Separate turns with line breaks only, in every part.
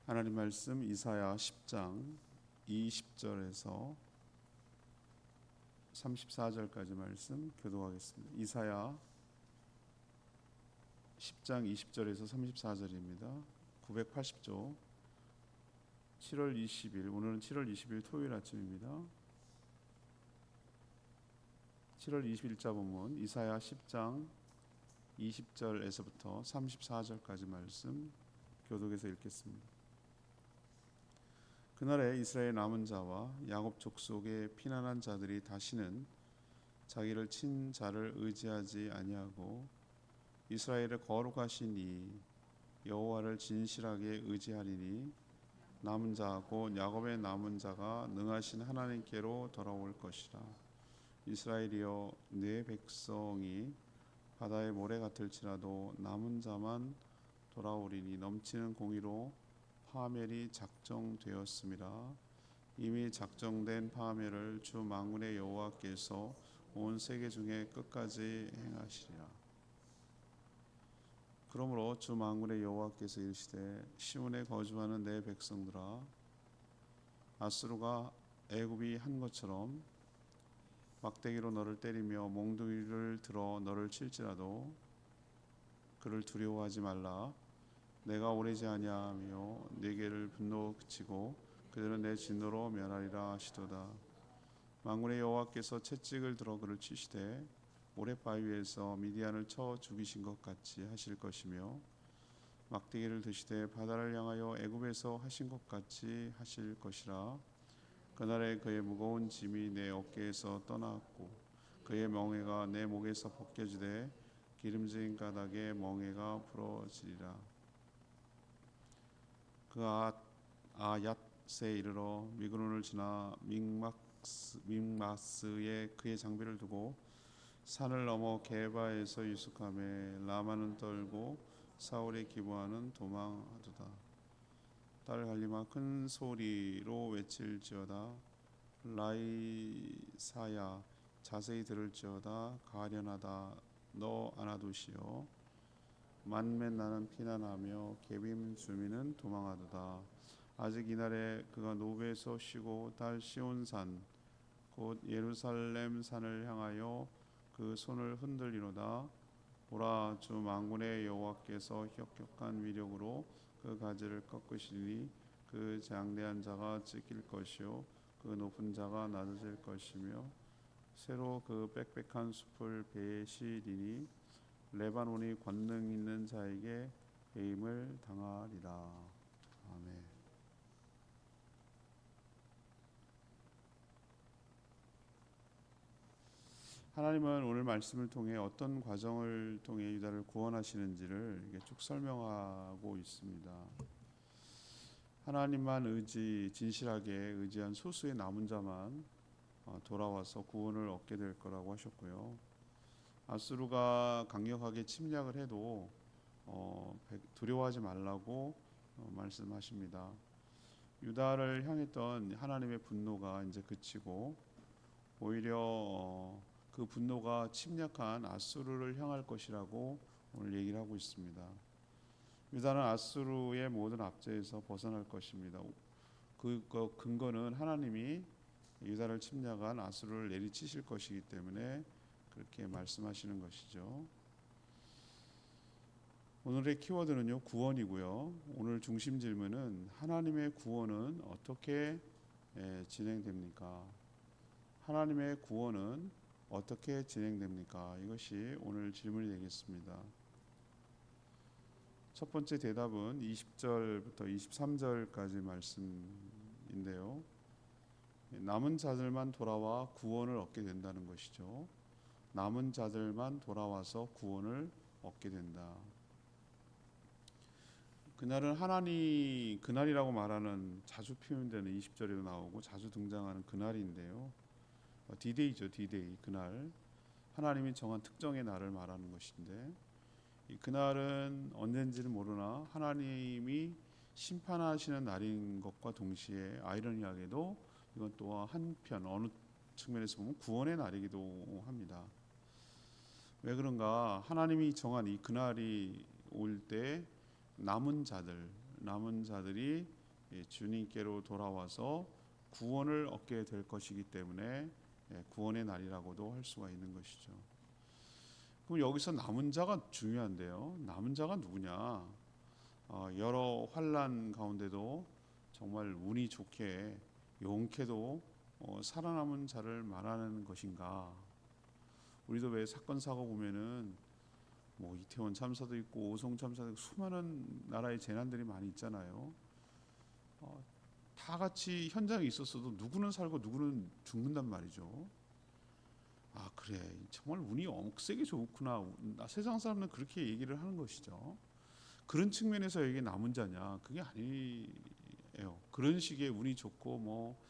하나님 말씀 이사야 10장 20절에서 34절까지 말씀 교독하겠습니다. 이사야 10장 20절에서 34절입니다. 980조 7월 20일 오늘은 7월 20일 토요일 아침입니다. 7월 20일자 본문 이사야 10장 20절에서부터 34절까지 말씀 교독해서 읽겠습니다. 그날에 이스라엘 남은 자와 야곱 족속의 피난한 자들이 다시는 자기를 친 자를 의지하지 아니하고 이스라엘의 거룩하신 이 여호와를 진실하게 의지하리니 남은 자 곧 야곱의 남은 자가 능하신 하나님께로 돌아올 것이라. 이스라엘이여 내 백성이 바다의 모래 같을지라도 남은 자만 돌아오리니 넘치는 공의로 파멸이 작정되었음이라. 이미 작정된 파멸을 주 만군의 여호와께서 온 세계 중에 끝까지 행하시리라. 그러므로 주 만군의 여호와께서 이르시되 시온에 거주하는 내 백성들아, 아수르가 애굽이 한 것처럼 막대기로 너를 때리며 몽둥이를 들어 너를 칠지라도 그를 두려워하지 말라. 내가 오래지 아니하며 네게를 분노 그치고 그들은 내 진노로 멸하리라 하시도다. 만군의 여호와께서 채찍을 들어 그를 치시되 모래바위에서 미디안을 쳐 죽이신 것 같이 하실 것이며 막대기를 드시되 바다를 향하여 애굽에서 하신 것 같이 하실 것이라. 그날에 그의 무거운 짐이 내 어깨에서 떠나갔고 그의 멍에가 내 목에서 벗겨지되 기름진 가닥에 멍에가 부러지리라. 그 아얏에 이르러 미그론을 지나 믹마스에 그의 장비를 두고 산을 넘어 게바에서 유숙하며 라마는 떨고 사울의 기부하는 도망하도다. 딸 갈리마 큰 소리로 외칠지어다. 라이사야 자세히 들을지어다. 가련하다 너 아나도시여. 만맨 나는 피난하며 게빔 주민은 도망하도다. 아직 이날에 그가 노브에서 쉬고 딸 시온산 곧 예루살렘 산을 향하여 그 손을 흔들리로다. 보라, 주 만군의 여호와께서 혁혁한 위력으로 그 가지를 꺾으시니 그 장대한 자가 찢길 것이요 그 높은 자가 낮아질 것이며 새로 그 빽빽한 숲을 베시리니 레바논이 권능 있는 자에게 배임을 당하리라. 아멘. 하나님은 오늘 말씀을 통해 어떤 과정을 통해 유다를 구원하시는지를 이게 쭉 설명하고 있습니다. 하나님만 진실하게 의지한 소수의 남은 자만 돌아와서 구원을 얻게 될 거라고 하셨고요. 아수르가 강력하게 침략을 해도 두려워하지 말라고 말씀하십니다. 유다를 향했던 하나님의 분노가 이제 그치고 오히려 그 분노가 침략한 아수르를 향할 것이라고 오늘 얘기를 하고 있습니다. 유다는 아수르의 모든 압제에서 벗어날 것입니다. 그 근거는 하나님이 유다를 침략한 아수르를 내리치실 것이기 때문에 그렇게 말씀하시는 것이죠. 오늘의 키워드는요, 구원이고요. 오늘 중심 질문은 하나님의 구원은 어떻게 진행됩니까? 하나님의 구원은 어떻게 진행됩니까? 이것이 오늘 질문이 되겠습니다. 첫 번째 대답은 20절부터 23절까지 말씀인데요. 남은 자들만 돌아와 구원을 얻게 된다는 것이죠. 남은 자들만 돌아와서 구원을 얻게 된다. 그날은 그날이라고 말하는 자주 표현되는 20절에도 나오고 자주 등장하는 그날인데요. 디데이죠, 디데이. 그날 하나님이 정한 특정의 날을 말하는 것인데 이 그날은 언젠지는 모르나 하나님이 심판하시는 날인 것과 동시에 아이러니하게도 이건 또한 한편 어느 측면에서 보면 구원의 날이기도 합니다. 왜 그런가? 하나님이 정한 이 그날이 올 때 남은 자들, 남은 자들이 주님께로 돌아와서 구원을 얻게 될 것이기 때문에 구원의 날이라고도 할 수가 있는 것이죠. 그럼 여기서 남은 자가 중요한데요. 남은 자가 누구냐? 여러 환난 가운데도 정말 운이 좋게 용케도 살아남은 자를 말하는 것인가? 우리도 왜 사건 사고 보면은 뭐 이태원 참사도 있고 오송 참사도 있고 수많은 나라의 재난들이 많이 있잖아요. 다 같이 현장에 있었어도 누구는 살고 누구는 죽는단 말이죠. 아 그래 정말 운이 억세게 좋구나. 세상 사람은 그렇게 얘기를 하는 것이죠. 그런 측면에서 이게 남은 자냐? 그게 아니에요. 그런 식의 운이 좋고 뭐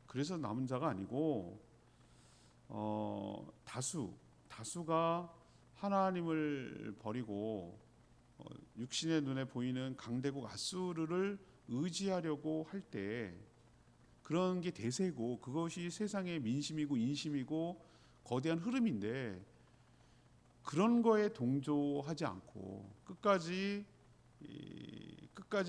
그래서 남은 자가 아니고 다수가 하나님을 버리고 육신의 눈에 보이는 강대국 아수르를 의지하려고 할 때 그런 게 대세고 그것이 세상의 민심이고 인심이고 거대한 흐름인데 그런 거에 동조하지 않고 끝까지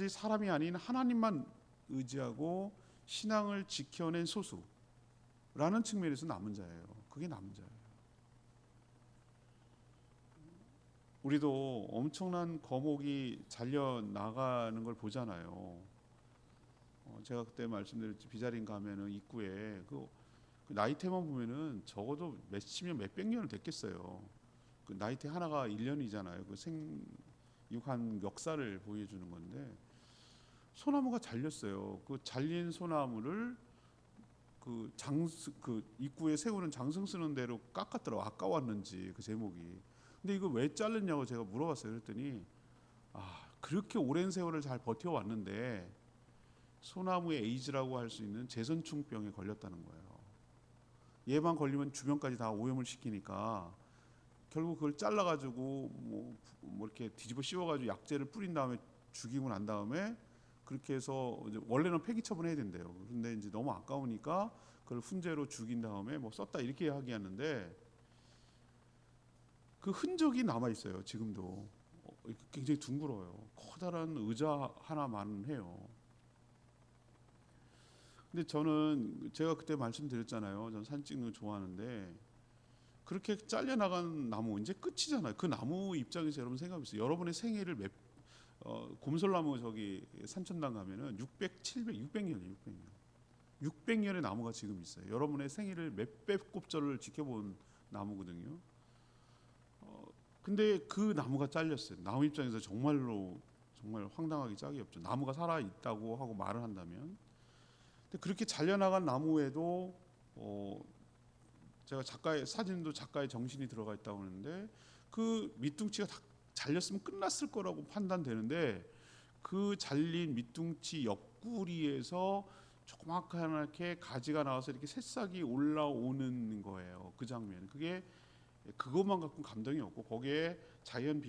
사람이 아닌 하나님만 의지하고 신앙을 지켜낸 소수라는 측면에서 남은 자예요. 그게 남은 자예요. 우리도 엄청난 거목이 잘려 나가는 걸 보잖아요. 제가 그때 말씀드렸지 비자린 가면은 입구에 그 나이테만 보면은 적어도 몇십년 몇백 년을 됐겠어요. 그 나이테 하나가 1년이잖아요. 그 생육한 역사를 보여주는 건데 소나무가 잘렸어요. 그 잘린 소나무를 그 입구에 세우는 장승 쓰는 대로 깎았더라고. 아까웠는지 그 제목이. 근데 이거 왜 잘랐냐고 제가 물어봤어요. 그랬더니 그렇게 오랜 세월을 잘 버텨왔는데 소나무의 에이즈라고 할 수 있는 재선충병에 걸렸다는 거예요. 얘만 걸리면 주변까지 다 오염을 시키니까 결국 그걸 잘라가지고 뭐 이렇게 뒤집어 씌워가지고 약재를 뿌린 다음에 죽이고 난 다음에 그렇게 해서 이제 원래는 폐기 처분해야 된대요. 그런데 이제 너무 아까우니까 그걸 훈제로 죽인 다음에 뭐 썼다 이렇게 이야기하는데 그 흔적이 남아 있어요. 지금도 굉장히 둥그러요. 커다란 의자 하나만 해요. 근데 저는 제가 그때 말씀드렸잖아요. 저는 사진 찍는 거 좋아하는데 그렇게 잘려나간 나무 이제 끝이잖아요. 그 나무 입장에서 여러분 생각해보세요. 여러분의 생애를 곰솔나무 저기 산천당 가면은 600년이에요. 600년의 나무가 지금 있어요. 여러분의 생애를 몇백 곱절을 지켜본 나무거든요. 근데 그 나무가 잘렸어요. 나무 입장에서 정말 황당하게 짝이 없죠. 나무가 살아 있다고 하고 말을 한다면. 근데 그렇게 잘려나간 나무에도 제가 사진도 작가의 정신이 들어가 있다고 하는데 그 밑둥치가 다 잘렸으면 끝났을 거라고 판단되는데 그 잘린 밑둥치 옆구리에서 조그맣게 가지가 나와서 이렇게 새싹이 올라오는 거예요. 그 장면. 그것만 갖고 감동이 없고 거기에 자연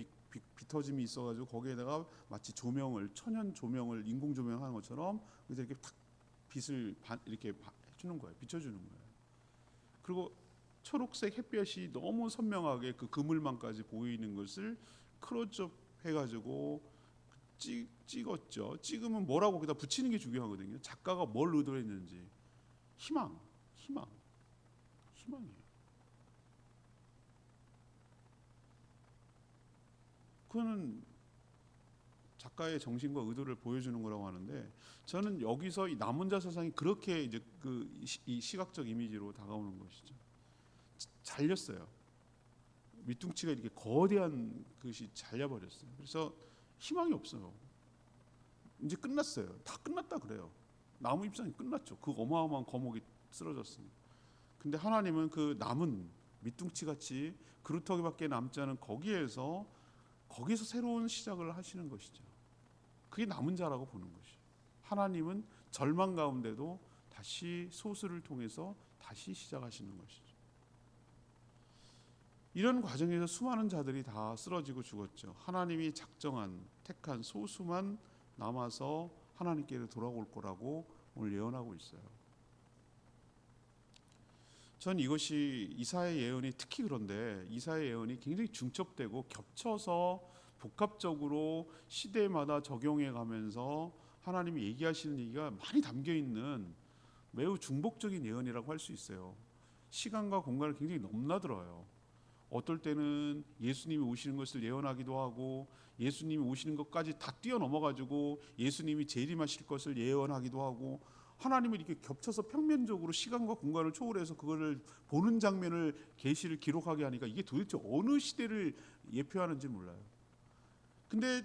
빛터짐이 있어가지고 거기에다가 마치 천연 조명을 인공 조명하는 것처럼 이렇게 탁 빛을 이렇게 해주는 거예요. 비춰주는 거예요. 그리고 초록색 햇볕이 너무 선명하게 그 그물망까지 보이는 것을 클로즈업 해가지고 찍었죠. 찍으면 뭐라고 거기다 붙이는 게 중요하거든요. 작가가 뭘 의도했는지. 희망이에요. 그거는 작가의 정신과 의도를 보여주는 거라고 하는데 저는 여기서 이 남은 자 세상이 그렇게 이제 이 시각적 이미지로 다가오는 것이죠. 잘렸어요. 밑둥치가 이렇게 거대한 것이 잘려버렸어요. 그래서 희망이 없어요. 이제 끝났어요. 다 끝났다 그래요. 나무 입장이 끝났죠. 그 어마어마한 거목이 쓰러졌습니다. 근데 하나님은 그 남은 밑둥치 같이 그루터기밖에 남지 않은 거기서 새로운 시작을 하시는 것이죠. 그게 남은 자라고 보는 것이죠. 하나님은 절망 가운데도 다시 소수를 통해서 다시 시작하시는 것이죠. 이런 과정에서 수많은 자들이 다 쓰러지고 죽었죠. 하나님이 택한 소수만 남아서 하나님께로 돌아올 거라고 오늘 예언하고 있어요. 전 이것이 이사야 예언이 특히 그런데 이사야 예언이 굉장히 중첩되고 겹쳐서 복합적으로 시대마다 적용해 가면서 하나님이 얘기하시는 얘기가 많이 담겨 있는 매우 중복적인 예언이라고 할 수 있어요. 시간과 공간을 굉장히 넘나들어요. 어떨 때는 예수님이 오시는 것을 예언하기도 하고 예수님이 오시는 것까지 다 뛰어넘어가지고 예수님이 재림하실 것을 예언하기도 하고, 하나님이 이렇게 겹쳐서 평면적으로 시간과 공간을 초월해서 그거를 보는 장면을 계시를 기록하게 하니까 이게 도대체 어느 시대를 예표하는지 몰라요. 근데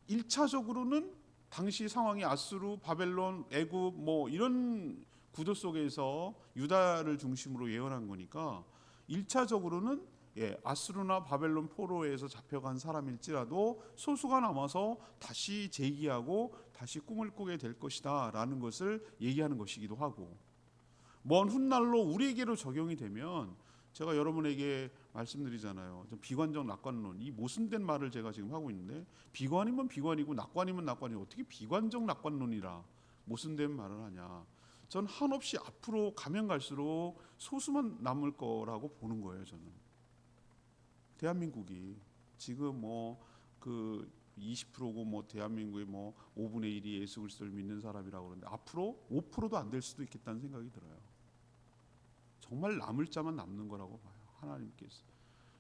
1차적으로는 당시 상황이 아수르, 바벨론, 애굽 뭐 이런 구도 속에서 유다를 중심으로 예언한 거니까 1차적으로는 아수르나 바벨론 포로에서 잡혀간 사람일지라도 소수가 남아서 다시 재기하고 다시 꿈을 꾸게 될 것이다 라는 것을 얘기하는 것이기도 하고, 먼 훗날로 우리에게로 적용이 되면 제가 여러분에게 말씀드리잖아요. 좀 비관적 낙관론, 이 모순된 말을 제가 지금 하고 있는데, 비관이면 비관이고 낙관이면 낙관이고 어떻게 비관적 낙관론이라 모순된 말을 하냐. 전 한없이 앞으로 가면 갈수록 소수만 남을 거라고 보는 거예요. 저는 대한민국이 지금 그 20%고 대한민국의 5분의 1이 예수 그리스도를 믿는 사람이라고 그러는데 앞으로 5%도 안 될 수도 있겠다는 생각이 들어요. 정말 남을 자만 남는 거라고 봐요. 하나님께서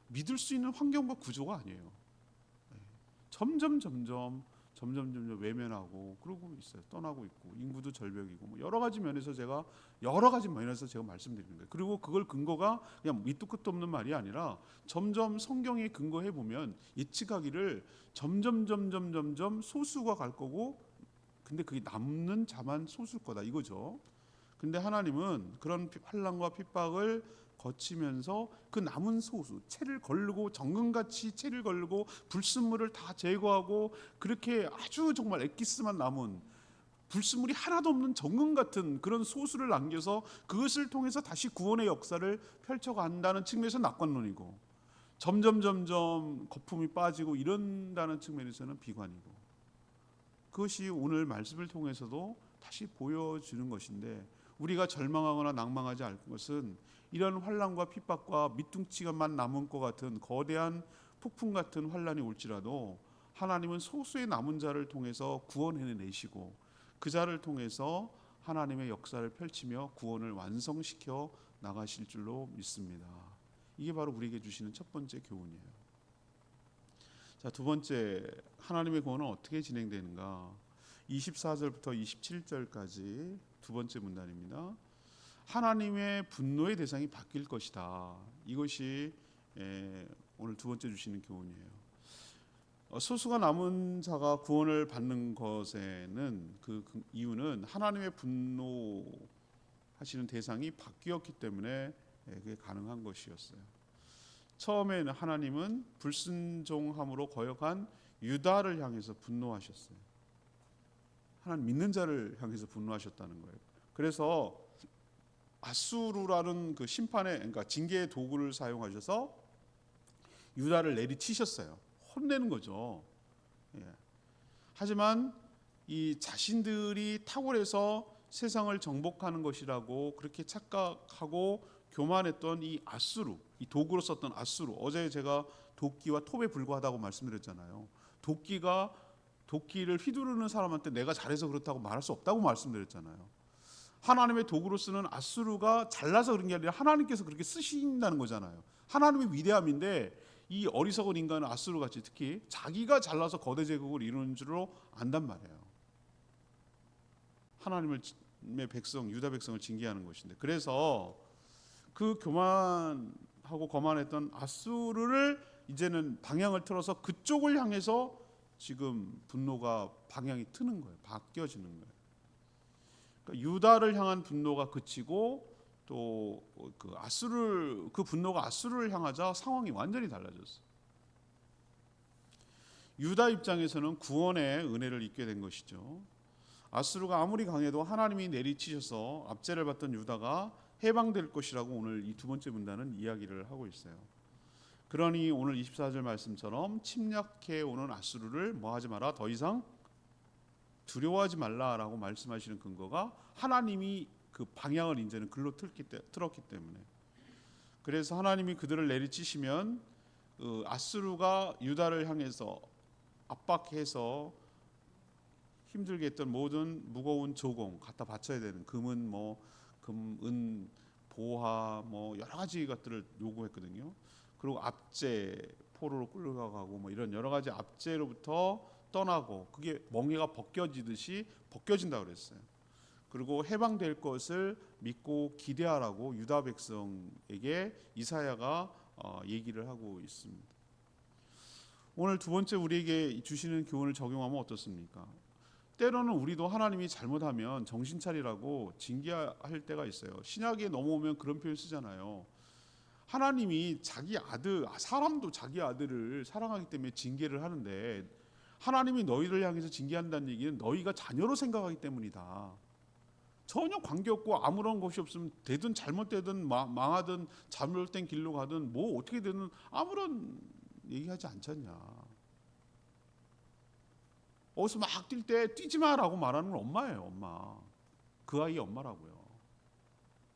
믿을 수 있는 환경과 구조가 아니에요. 점점 외면하고 그러고 있어요. 떠나고 있고 인구도 절벽이고 여러 가지 면에서 제가 말씀드리는 거예요. 그리고 그걸 근거가 그냥 밑도 끝도 없는 말이 아니라 점점 성경에 근거해 보면 예측하기를 점점 소수가 갈 거고, 근데 그게 남는 자만 소수일 거다 이거죠. 근데 하나님은 그런 환난과 핍박을 거치면서 그 남은 소수, 채를 걸고 정금같이 채를 걸고 불순물을 다 제거하고 그렇게 아주 정말 엑기스만 남은 불순물이 하나도 없는 정금 같은 그런 소수를 남겨서 그것을 통해서 다시 구원의 역사를 펼쳐간다는 측면에서 낙관론이고, 점점 거품이 빠지고 이런다는 측면에서는 비관이고, 그것이 오늘 말씀을 통해서도 다시 보여주는 것인데, 우리가 절망하거나 낭망하지 않을 것은 이런 환난과 핍박과 밑둥치가만 남은 것 같은 거대한 폭풍 같은 환난이 올지라도 하나님은 소수의 남은 자를 통해서 구원해내시고 그 자를 통해서 하나님의 역사를 펼치며 구원을 완성시켜 나가실 줄로 믿습니다. 이게 바로 우리에게 주시는 첫 번째 교훈이에요. 자, 두 번째, 하나님의 구원은 어떻게 진행되는가? 24절부터 27절까지 두 번째 문단입니다. 하나님의 분노의 대상이 바뀔 것이다. 이것이 오늘 두 번째 주시는 교훈이에요. 소수가 남은 자가 구원을 받는 것에는 그 이유는 하나님의 분노하시는 대상이 바뀌었기 때문에 그게 가능한 것이었어요. 처음에는 하나님은 불순종함으로 거역한 유다를 향해서 분노하셨어요. 하나님 믿는 자를 향해서 분노하셨다는 거예요. 그래서 아수르라는 그 심판의, 그러니까 징계의 도구를 사용하셔서 유다를 내리치셨어요. 혼내는 거죠. 하지만 이 자신들이 탁월해서 세상을 정복하는 것이라고 그렇게 착각하고 교만했던 이 아수르, 이 도구로 썼던 아수르, 어제 제가 도끼와 톱에 불과하다고 말씀드렸잖아요. 도끼를 휘두르는 사람한테 내가 잘해서 그렇다고 말할 수 없다고 말씀드렸잖아요. 하나님의 도구로 쓰는 아수르가 잘나서 그런 게 아니라 하나님께서 그렇게 쓰신다는 거잖아요. 하나님의 위대함인데 이 어리석은 인간은 아수르같이 특히 자기가 잘나서 거대 제국을 이루는 줄로 안단 말이에요. 하나님의 백성, 유다 백성을 징계하는 것인데, 그래서 그 교만하고 거만했던 아수르를 이제는 방향을 틀어서 그쪽을 향해서 지금 분노가 방향이 트는 거예요. 바뀌어지는 거예요. 그러니까 유다를 향한 분노가 그치고 또 그 분노가 아수르를 향하자 상황이 완전히 달라졌어요. 유다 입장에서는 구원의 은혜를 입게 된 것이죠. 아수르가 아무리 강해도 하나님이 내리치셔서 압제를 받던 유다가 해방될 것이라고 오늘 이 두 번째 문단은 이야기를 하고 있어요. 그러니 오늘 24절 말씀처럼 침략해 오는 아수르를 뭐하지 마라, 더 이상 두려워하지 말라라고 말씀하시는 근거가 하나님이 그 방향을 이제는 글로 틀었기 때문에, 그래서 하나님이 그들을 내리치시면 아수르가 유다를 향해서 압박해서 힘들게 했던 모든 무거운 조공 갖다 바쳐야 되는 금은 금, 은, 보화 여러 가지 것들을 요구했거든요. 그리고 압제 포로로 끌려가고 이런 여러 가지 압제로부터 떠나고 그게 멍에가 벗겨지듯이 벗겨진다고 그랬어요. 그리고 해방될 것을 믿고 기대하라고 유다 백성에게 이사야가 얘기를 하고 있습니다. 오늘 두 번째 우리에게 주시는 교훈을 적용하면 어떻습니까? 때로는 우리도 하나님이 잘못하면 정신 차리라고 징계할 때가 있어요. 신약에 넘어오면 그런 표현 쓰잖아요. 하나님이 자기 아들, 사람도 자기 아들을 사랑하기 때문에 징계를 하는데 하나님이 너희를 향해서 징계한다는 얘기는 너희가 자녀로 생각하기 때문이다. 전혀 관계없고 아무런 것이 없으면 되든 잘못되든 망하든 잘못된 길로 가든 어떻게 되든 아무런 얘기하지 않잖냐. 어디서 막 뛸 때 뛰지 마라고 말하는 건 엄마예요. 엄마. 그 아이의 엄마라고요.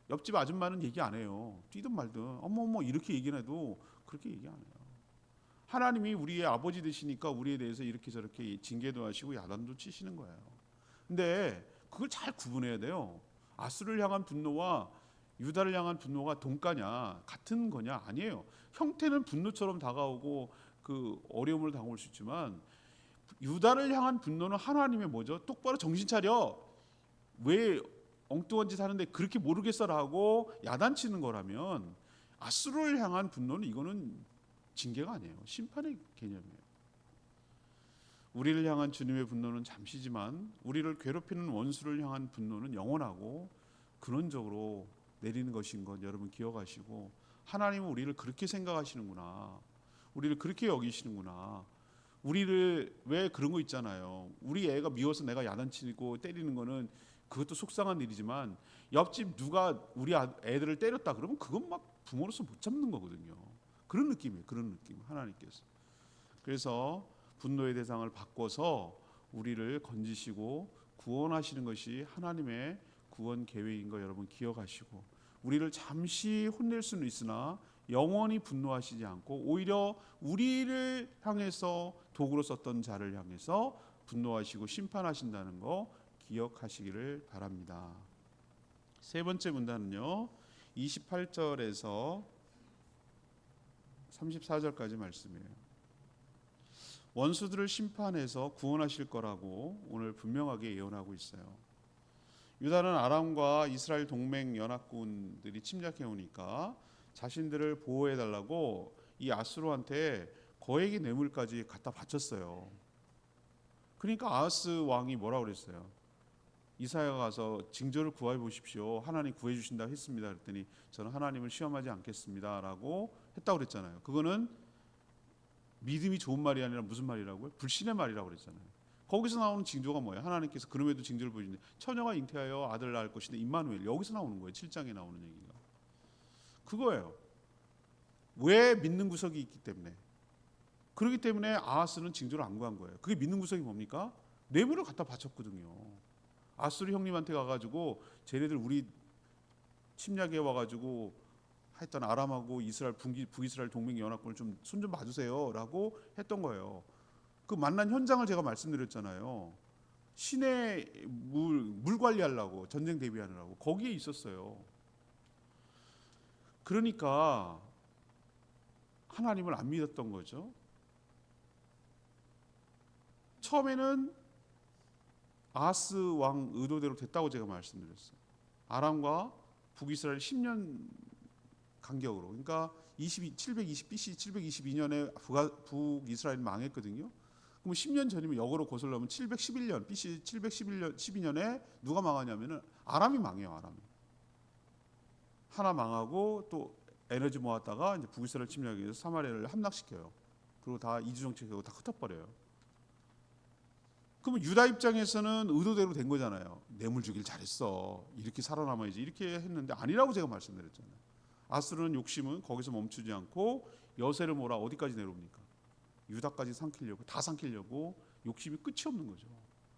옆집 아줌마는 얘기 안 해요. 뛰든 말든 어머 이렇게 얘기는 해도 그렇게 얘기 안 해요. 하나님이 우리의 아버지 되시니까 우리에 대해서 이렇게 저렇게 징계도 하시고 야단도 치시는 거예요. 근데 그걸 잘 구분해야 돼요. 아수를 향한 분노와 유다를 향한 분노가 동가냐 같은 거냐 아니에요. 형태는 분노처럼 다가오고 그 어려움을 당할 수 있지만 유다를 향한 분노는 하나님의 뭐죠? 똑바로 정신 차려. 왜 엉뚱한 짓 하는데 그렇게 모르겠어라고 야단치는 거라면 아수르를 향한 분노는 이거는 징계가 아니에요. 심판의 개념이에요. 우리를 향한 주님의 분노는 잠시지만 우리를 괴롭히는 원수를 향한 분노는 영원하고 근원적으로 내리는 것인 것 여러분 기억하시고 하나님은 우리를 그렇게 생각하시는구나. 우리를 그렇게 여기시는구나. 우리를 왜 그런 거 있잖아요. 우리 애가 미워서 내가 야단치고 때리는 거는 그것도 속상한 일이지만 옆집 누가 우리 애들을 때렸다 그러면 그건 막 부모로서 못 참는 거거든요. 그런 느낌이에요. 그런 느낌 하나님께서. 그래서 분노의 대상을 바꿔서 우리를 건지시고 구원하시는 것이 하나님의 구원 계획인 거 여러분 기억하시고 우리를 잠시 혼낼 수는 있으나 영원히 분노하시지 않고 오히려 우리를 향해서 도구로 썼던 자를 향해서 분노하시고 심판하신다는 거 기억하시기를 바랍니다. 세 번째 문단은요. 28절에서 34절까지 말씀이에요. 원수들을 심판해서 구원하실 거라고 오늘 분명하게 예언하고 있어요. 유다는 아람과 이스라엘 동맹 연합군들이 침략해 오니까 자신들을 보호해 달라고 이 아수르한테 거액의 뇌물까지 갖다 바쳤어요. 그러니까 아하스 왕이 뭐라고 그랬어요? 이사야가 가서 징조를 구해 보십시오. 하나님 구해 주신다 했습니다. 그랬더니 저는 하나님을 시험하지 않겠습니다라고 했다고 그랬잖아요. 그거는 믿음이 좋은 말이 아니라 무슨 말이라고요? 불신의 말이라고 그랬잖아요. 거기서 나오는 징조가 뭐예요? 하나님께서 그럼에도 징조를 보여주는데 처녀가 잉태하여 아들을 낳을 것인데 임마누엘 여기서 나오는 거예요. 7장에 나오는 얘기가 그거예요. 왜 믿는 구석이 있기 때문에 그렇기 때문에 아하스는 징조를 안 구한 거예요. 그게 믿는 구석이 뭡니까? 뇌물을 갖다 바쳤거든요. 아수르 형님한테 가가지고 쟤네들 우리 침략해 와가지고 하여튼 아람하고 이스라엘 북이스라엘 동맹 연합군을 좀 손 좀 봐주세요라고 했던 거예요. 그 만난 현장을 제가 말씀드렸잖아요. 시내 물 관리하려고 전쟁 대비하느라고 거기에 있었어요. 그러니까 하나님을 안 믿었던 거죠. 처음에는 아하스 왕 의도대로 됐다고 제가 말씀드렸어요. 아람과 북이스라엘 10년 간격으로. 그러니까 720 BC 722년에 북이스라엘 망했거든요. 그럼 10년 전이면 역으로 거슬러면 711년 BC 712년에 누가 망하냐면은 아람이 망해요. 아람이. 하나 망하고 또 에너지 모았다가 이제 북이스라엘 침략해서 사마리아를 함락시켜요. 그리고 다 이주정책하고 다 흩어버려요. 그러면 유다 입장에서는 의도대로 된 거잖아요. 뇌물 주길 잘했어. 이렇게 살아남아야지. 이렇게 했는데 아니라고 제가 말씀드렸잖아요. 아수르는 욕심은 거기서 멈추지 않고 여세를 몰아 어디까지 내려옵니까? 유다까지 삼키려고 다 삼키려고 욕심이 끝이 없는 거죠.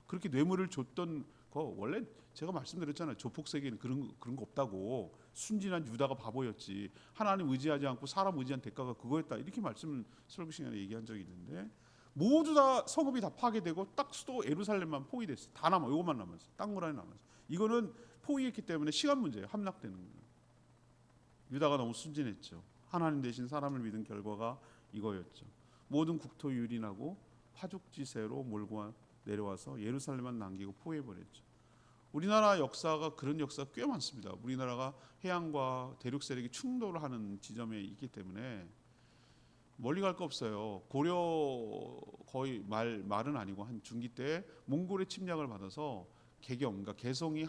그렇게 뇌물을 줬던 거 원래 제가 말씀드렸잖아요. 조폭 세계는 그런 거 없다고. 순진한 유다가 바보였지. 하나님 의지하지 않고 사람 의지한 대가가 그거였다. 이렇게 말씀 설교 시간에 얘기한 적이 있는데 모두 다 성읍이 다 파괴되고 딱 수도 예루살렘만 포위됐어요. 다 남아, 이것만 남았어요. 땅굴 안에 남았어요. 이거는 포위했기 때문에 시간 문제예요. 함락되는 거예요. 유다가 너무 순진했죠. 하나님 대신 사람을 믿은 결과가 이거였죠. 모든 국토 유린하고 파죽지세로 몰고 내려와서 예루살렘만 남기고 포위해버렸죠. 우리나라 역사가 그런 역사가 꽤 많습니다. 우리나라가 해양과 대륙 세력이 충돌을 하는 지점에 있기 때문에 멀리 갈 거 없어요. 고려 거의 말은 아니고 한 중기 때 몽골의 침략을 받아서 개경, 그러니까 개성이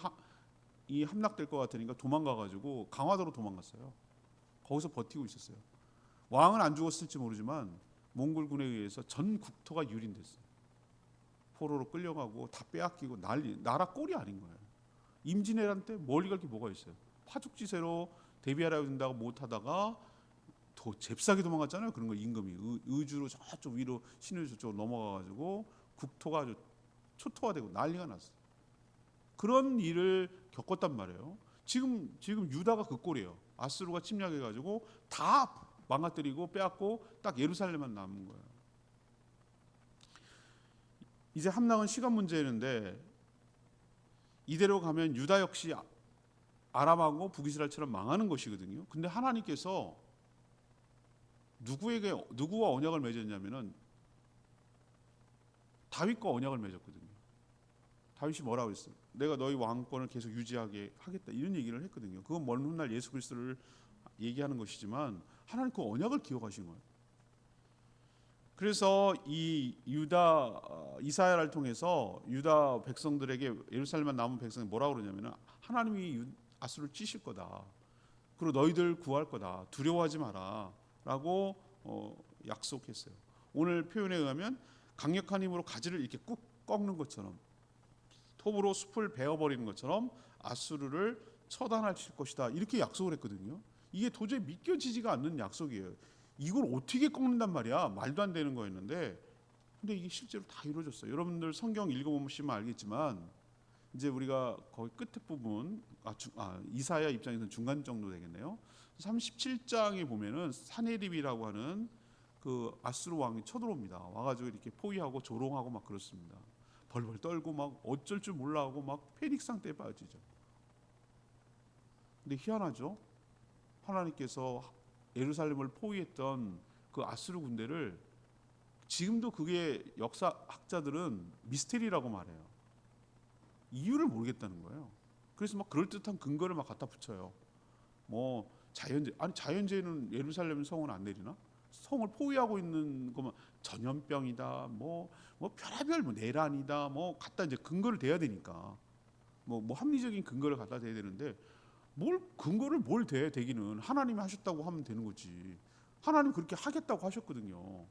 함락될 것 같으니까 도망가가지고 강화도로 도망갔어요. 거기서 버티고 있었어요. 왕은 안 죽었을지 모르지만 몽골군에 의해서 전 국토가 유린됐어요. 포로로 끌려가고 다 빼앗기고 나라 꼴이 아닌 거예요. 임진왜란 때 멀리 갈 게 뭐가 있어요. 파죽지세로 대비하려고 된다고 못하다가 더 잽싸게 도망갔잖아요. 그런 거 임금이 의주로 저쪽 위로 신의 저쪽으로 넘어가가지고 국토가 아주 초토화되고 난리가 났어요. 그런 일을 겪었단 말이에요. 지금 유다가 그 꼴이에요. 아수르가 침략해가지고 다 망가뜨리고 빼앗고 딱 예루살렘만 남은 거예요. 이제 함락은 시간 문제인데 이대로 가면 유다 역시 아람하고 북이스라엘처럼 망하는 것이거든요. 근데 하나님께서 누구와 언약을 맺었냐면은 다윗과 언약을 맺었거든요. 다윗이 뭐라고 했어요? 내가 너희 왕권을 계속 유지하게 하겠다 이런 얘기를 했거든요. 그건 먼 훗날 예수 그리스도를 얘기하는 것이지만 하나님 그 언약을 기억하신 거예요. 그래서 이 유다 이사야를 통해서 유다 백성들에게 예루살렘만 남은 백성이 뭐라고 그러냐면은 하나님이 아수르를 찌실 거다. 그리고 너희들 구할 거다. 두려워하지 마라라고 약속했어요. 오늘 표현에 의하면 강력한 힘으로 가지를 이렇게 꾹 꺾는 것처럼 톱으로 숲을 베어버리는 것처럼 아수르를 처단하실 것이다. 이렇게 약속을 했거든요. 이게 도저히 믿겨지지가 않는 약속이에요. 이걸 어떻게 꺾는단 말이야. 말도 안 되는 거였는데 근데 이게 실제로 다 이루어졌어요. 여러분들 성경 읽어보시면 알겠지만 이제 우리가 거의 끝에 부분 이사야 입장에서는 중간 정도 되겠네요. 37장에 보면은 사네립이라고 하는 그 아수르 왕이 쳐들어옵니다. 와가지고 이렇게 포위하고 조롱하고 막 그렇습니다. 벌벌 떨고 막 어쩔 줄 몰라 하고 막 패닉 상태에 빠지죠. 근데 희한하죠. 하나님께서 예루살렘을 포위했던 그 아수르 군대를 지금도 그게 역사학자들은 미스테리라고 말해요. 이유를 모르겠다는 거예요. 그래서 막 그럴듯한 근거를 막 갖다 붙여요. 뭐 자연재해는 예루살렘 성은 안 내리나? 성을 포위하고 있는 것만 전염병이다, 뭐 별의별 내란이다, 뭐 갖다 이제 근거를 대야 되니까 뭐 합리적인 근거를 갖다 대야 되는데 뭘 대기는 하나님이 하셨다고 하면 되는 거지. 하나님 그렇게 하겠다고 하셨거든요.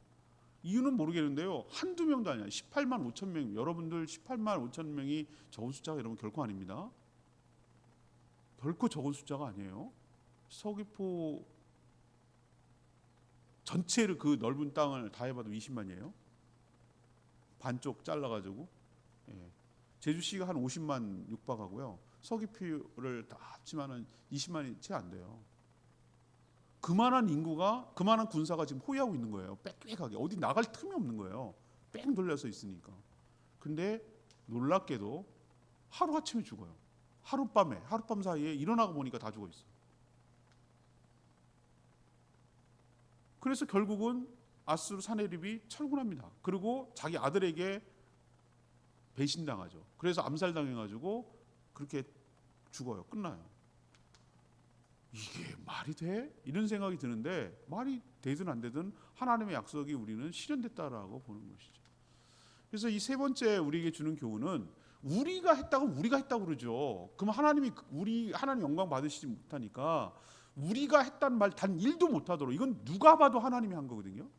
이유는 모르겠는데요. 한두 명도 아니야. 18만 5천 명. 여러분들 18만 5천 명이 적은 숫자가 여러분 결코 아닙니다. 결코 적은 숫자가 아니에요. 서귀포 전체를 그 넓은 땅을 다 해봐도 20만이에요. 반쪽 잘라가지고. 예. 제주시가 한 50만 육박하고요. 서귀포를 다 합치면은 20만이 채 안 돼요. 그만한 인구가, 그만한 군사가 지금 호위하고 있는 거예요. 빽빽하게 어디 나갈 틈이 없는 거예요. 뺑 돌려서 있으니까. 근데 놀랍게도 하루 아침에 죽어요. 하룻밤 사이에 일어나고 보니까 다 죽어 있어. 그래서 결국은 아수르 사네립이 철군합니다. 그리고 자기 아들에게 배신당하죠. 그래서 암살당해가지고 그렇게 죽어요. 끝나요. 이게 말이 돼? 이런 생각이 드는데 말이 되든 안 되든 하나님의 약속이 우리는 실현됐다라고 보는 것이죠. 그래서 이 세 번째 우리에게 주는 교훈은 우리가 했다고 그러죠. 그럼 하나님 영광 받으시지 못하니까 우리가 했다는 말 단 1도 못하도록 이건 누가 봐도 하나님이 한 거거든요.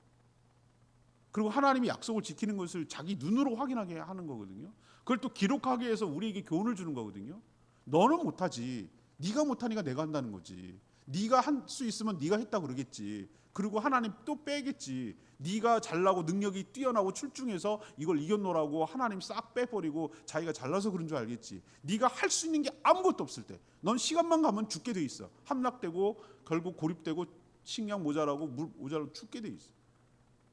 그리고 하나님이 약속을 지키는 것을 자기 눈으로 확인하게 하는 거거든요. 그걸 또 기록하기 위해서 우리에게 교훈을 주는 거거든요. 너는 못하지. 네가 못하니까 내가 한다는 거지. 네가 할 수 있으면 네가 했다고 그러겠지. 그리고 하나님 또 빼겠지. 네가 잘나고 능력이 뛰어나고 출중해서 이걸 이겨놓으라고 하나님 싹 빼버리고 자기가 잘나서 그런 줄 알겠지. 네가 할 수 있는 게 아무것도 없을 때 넌 시간만 가면 죽게 돼 있어. 함락되고 결국 고립되고 식량 모자라고 물 모자라고 죽게 돼 있어.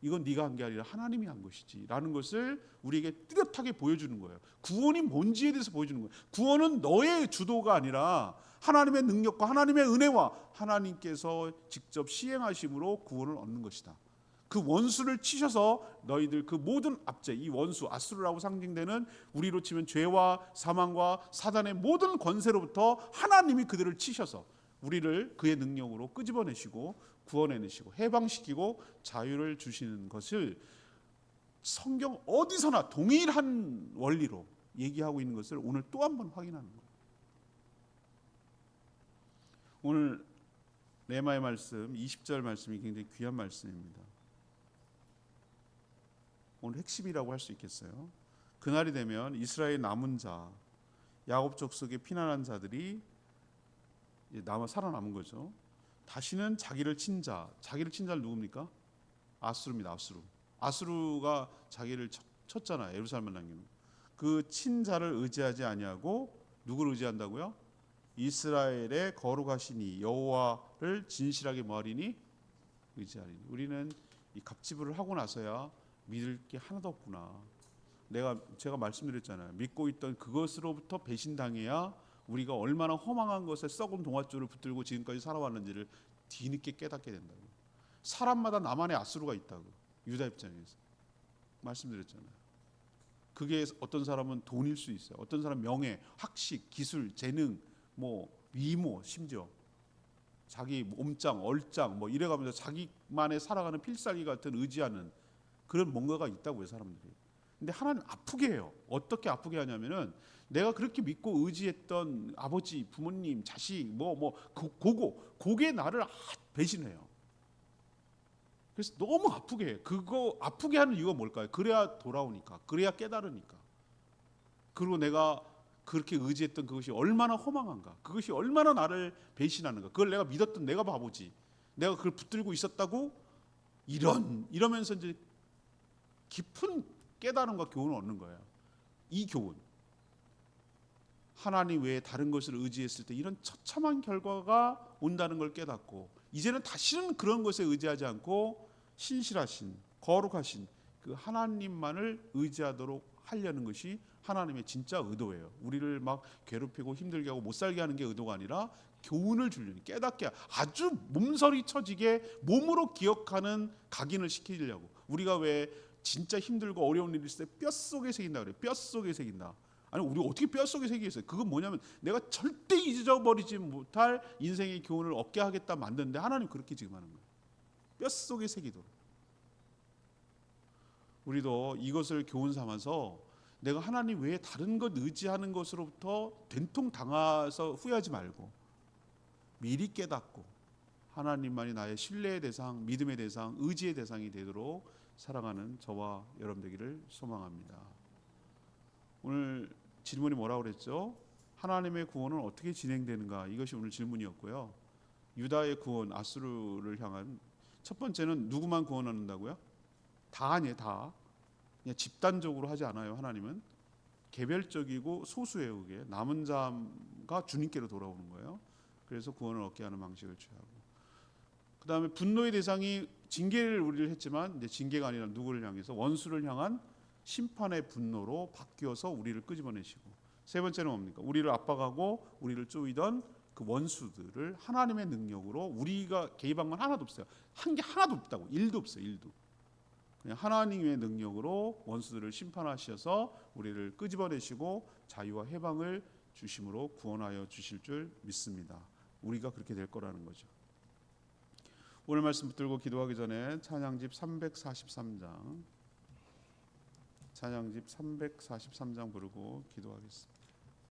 이건 네가 한 게 아니라 하나님이 한 것이지 라는 것을 우리에게 뚜렷하게 보여주는 거예요. 구원이 뭔지에 대해서 보여주는 거예요. 구원은 너의 주도가 아니라 하나님의 능력과 하나님의 은혜와 하나님께서 직접 시행하심으로 구원을 얻는 것이다. 그 원수를 치셔서 너희들 그 모든 압제, 이 원수 아수르라고 상징되는 우리로 치면 죄와 사망과 사단의 모든 권세로부터 하나님이 그들을 치셔서 우리를 그의 능력으로 끄집어내시고 구원해내시고 해방시키고 자유를 주시는 것을 성경 어디서나 동일한 원리로 얘기하고 있는 것을 오늘 또 한 번 확인하는 거예요. 오늘 레마의 말씀 20절 말씀이 굉장히 귀한 말씀입니다. 오늘 핵심이라고 할 수 있겠어요. 그날이 되면 이스라엘 남은 자, 야곱 족속의 피난한 자들이 살아남은 거죠. 다시는 자기를 친 자는 누굽니까? 아수르입니다. 아수르가 자기를 쳤잖아요. 예루살렘을 남기는. 그 친 자를 의지하지 아니하고 누구를 의지한다고요? 이스라엘의 거룩하신 이 여호와를 진실하게 뭐하리니? 의지하리니. 우리는 이 갑질을 하고 나서야 믿을 게 하나도 없구나. 제가 말씀드렸잖아요. 믿고 있던 그것으로부터 배신당해야 우리가 얼마나 허망한 것에 썩은 동아줄을 붙들고 지금까지 살아왔는지를 뒤늦게 깨닫게 된다고. 사람마다 나만의 아수르가 있다고. 유다 입장에서 말씀드렸잖아요. 그게 어떤 사람은 돈일 수 있어요. 어떤 사람은 명예, 학식, 기술, 재능, 미모, 심지어 자기 몸짱, 얼짱 이래가면서 자기만의 살아가는 필살기 같은 의지하는 그런 뭔가가 있다고요, 사람들이. 근데 하나님 아프게 해요. 어떻게 아프게 하냐면은 내가 그렇게 믿고 의지했던 아버지, 부모님, 자식, 고게 나를 배신해요. 그래서 너무 아프게 해요. 그거 아프게 하는 이유가 뭘까요? 그래야 돌아오니까, 그래야 깨달으니까. 그리고 내가 그렇게 의지했던 그것이 얼마나 허망한가, 그것이 얼마나 나를 배신하는가, 그걸 내가 믿었던 내가 바보지, 내가 그걸 붙들고 있었다고 이러면서 이제 깊은 깨달음과 교훈을 얻는 거예요. 이 교훈, 하나님 외에 다른 것을 의지했을 때 이런 처참한 결과가 온다는 걸 깨닫고 이제는 다시는 그런 것에 의지하지 않고 신실하신 거룩하신 그 하나님만을 의지하도록 하려는 것이 하나님의 진짜 의도예요. 우리를 막 괴롭히고 힘들게 하고 못 살게 하는 게 의도가 아니라 교훈을 주려니, 깨닫게, 아주 몸서리 쳐지게 몸으로 기억하는 각인을 시키려고. 우리가 왜 진짜 힘들고 어려운 일이 있을 때 뼛속에 새긴다 그래요. 뼛속에 새긴다. 아니, 우리 어떻게 뼛속에 새기겠어요? 그건 뭐냐면 내가 절대 잊어버리지 못할 인생의 교훈을 얻게 하겠다 만드는데 하나님 그렇게 지금 하는 거예요. 뼛속에 새기도록. 우리도 이것을 교훈 삼아서 내가 하나님 외에 다른 것 의지하는 것으로부터 된통 당해서 후회하지 말고 미리 깨닫고 하나님만이 나의 신뢰의 대상, 믿음의 대상, 의지의 대상이 되도록 살아가는 저와 여러분 되기를 소망합니다. 오늘 질문이 뭐라고 그랬죠? 하나님의 구원은 어떻게 진행되는가? 이것이 오늘 질문이었고요. 유다의 구원, 아수르를 향한 첫 번째는 누구만 구원한다고요? 다 아니에요. 다. 그냥 집단적으로 하지 않아요. 하나님은 개별적이고 소수예요. 그게 남은 자가 주님께로 돌아오는 거예요. 그래서 구원을 얻게 하는 방식을 취하고, 그 다음에 분노의 대상이 징계를 우리를 했지만 이제 징계가 아니라 누구를 향해서? 원수를 향한 심판의 분노로 바뀌어서 우리를 끄집어내시고, 세 번째는 뭡니까? 우리를 압박하고 우리를 쪼이던 그 원수들을 하나님의 능력으로, 우리가 개입한 건 하나도 없어요. 한 게 하나도 없다고. 일도 없어요. 일도. 그냥 하나님의 능력으로 원수들을 심판하셔서 우리를 끄집어내시고 자유와 해방을 주심으로 구원하여 주실 줄 믿습니다. 우리가 그렇게 될 거라는 거죠. 오늘 말씀 붙들고 기도하기 전에 찬양집 343장 부르고 기도하겠습니다.